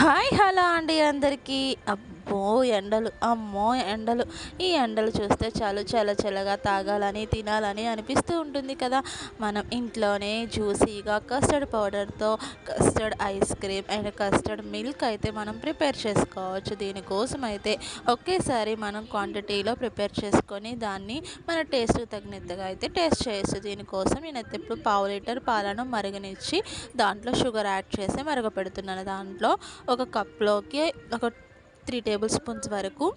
Hi hello అండి అందరికీ. అబ్బో ఎండలు, అమ్మో ఎండలు. ఈ ఎండలు చూస్తే చాలు చల్ల చల్లగా తాగాలని తినాలని అనిపిస్తూ ఉంటుంది కదా. మనం ఇంట్లోనే జ్యూసీగా కస్టర్డ్ పౌడర్తో custard ice cream and custard milk అయితే మనం ప్రిపేర్ చేసుకోవచ్చు. దీనికోసం అయితే ఒకేసారి మనం క్వాంటిటీలో ప్రిపేర్ చేసుకొని దాన్ని మన టేస్ట్కి తగినంతగా అయితే టేస్ట్ చేయొచ్చు. దీనికోసం నేనైతే ఇప్పుడు పావు లీటర్ పాలను మరగనిచ్చి దాంట్లో షుగర్ యాడ్ చేసి మరగపెడుతున్నాను. దాంట్లో ఒక కప్లోకి ఒక 3 టేబుల్ స్పూన్స్ వరకు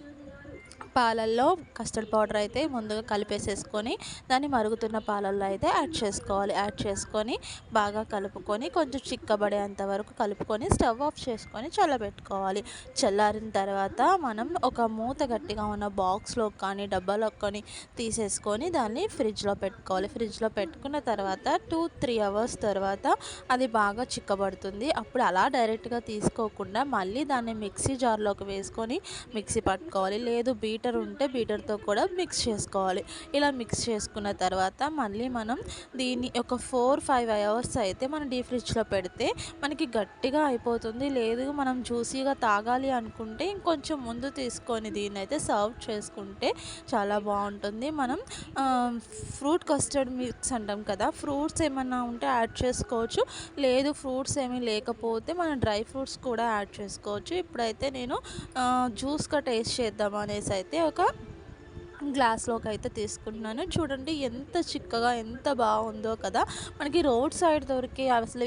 పాలల్లో కస్టర్డ్ పౌడర్ అయితే ముందుగా కలిపేసేసుకొని దాన్ని మరుగుతున్న పాలల్లో అయితే యాడ్ చేసుకోవాలి. యాడ్ చేసుకొని బాగా కలుపుకొని కొంచెం చిక్కబడేంత వరకు కలుపుకొని స్టవ్ ఆఫ్ చేసుకొని చల్లబెట్టుకోవాలి. చల్లారిన తర్వాత మనం ఒక మూత గట్టిగా ఉన్న బాక్స్లో కానీ డబ్బాలో కానీ తీసేసుకొని దాన్ని ఫ్రిడ్జ్లో పెట్టుకోవాలి. ఫ్రిడ్జ్లో పెట్టుకున్న తర్వాత 2-3 అవర్స్ తర్వాత అది బాగా చిక్కబడుతుంది. అప్పుడు అలా డైరెక్ట్గా తీసుకోకుండా మళ్ళీ దాన్ని మిక్సీ జార్లోకి వేసుకొని మిక్సీ పట్టుకోవాలి. లేదు బీటర్ ఉంటే బీటర్తో కూడా మిక్స్ చేసుకోవాలి. ఇలా మిక్స్ చేసుకున్న తర్వాత మళ్ళీ మనం దీన్ని ఒక 4-5 అవర్స్ అయితే మనం డీప్ ఫ్రిడ్జ్లో పెడితే మనకి గట్టిగా అయిపోతుంది. లేదు మనం జ్యూసీగా తాగాలి అనుకుంటే ఇంకొంచెం ముందు తీసుకొని దీన్ని అయితే సర్వ్ చేసుకుంటే చాలా బాగుంటుంది. మనం ఫ్రూట్ కస్టర్డ్ మిక్స్ అంటాం కదా, ఫ్రూట్స్ ఏమన్నా ఉంటే యాడ్ చేసుకోవచ్చు. లేదు ఫ్రూట్స్ ఏమీ లేకపోతే మనం డ్రై ఫ్రూట్స్ కూడా యాడ్ చేసుకోవచ్చు. ఇప్పుడైతే నేను జ్యూస్గా టేస్ట్ చేద్దాం అనేసి అయితే ఒక గ్లాస్లోకి అయితే తీసుకుంటున్నాను. చూడండి ఎంత చిక్కగా ఎంత బాగుందో కదా. మనకి రోడ్ సైడ్ దొరికే అసలు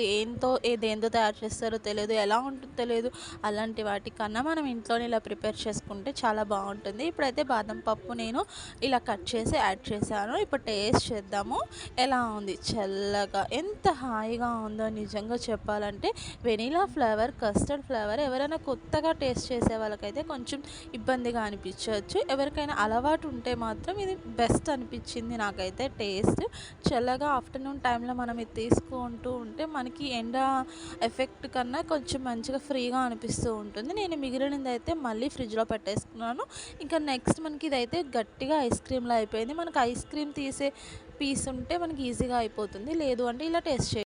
దేంతో తయారు చేస్తారో తెలియదు, ఎలా ఉంటుందో తెలియదు. అలాంటి వాటికన్నా మనం ఇంట్లోనే ఇలా ప్రిపేర్ చేసుకుంటే చాలా బాగుంటుంది. ఇప్పుడైతే బాదం పప్పు నేను ఇలా కట్ చేసి యాడ్ చేశాను. ఇప్పుడు టేస్ట్ చేద్దాము ఎలా ఉంది. చల్లగా ఎంత హాయిగా ఉందో నిజంగా చెప్పాలంటే. వెనీలా ఫ్లేవర్, కస్టర్డ్ ఫ్లేవర్ ఎవరైనా కొత్తగా టేస్ట్ చేసే వాళ్ళకైతే కొంచెం ఇబ్బందిగా అనిపించవచ్చు. ఎవరికైనా అలవాటు ఉంటే మాత్రం ఇది బెస్ట్ అనిపించింది నాకైతే టేస్ట్. చల్లగా ఆఫ్టర్నూన్ టైంలో మనం ఇది తీసుకుంటూ ఉంటే మనకి ఎండ ఎఫెక్ట్ కన్నా కొంచెం మంచిగా ఫ్రీగా అనిపిస్తూ ఉంటుంది. నేను మిగిలినది అయితే మళ్ళీ ఫ్రిడ్జ్లో పెట్టేసుకున్నాను. ఇంకా నెక్స్ట్ మనకి ఇదైతే గట్టిగా ఐస్ క్రీమ్లో అయిపోయింది. మనకి ఐస్ క్రీమ్ తీసే పీస్ ఉంటే మనకి ఈజీగా అయిపోతుంది. లేదు అంటే ఇలా టేస్ట్ చేయాలి.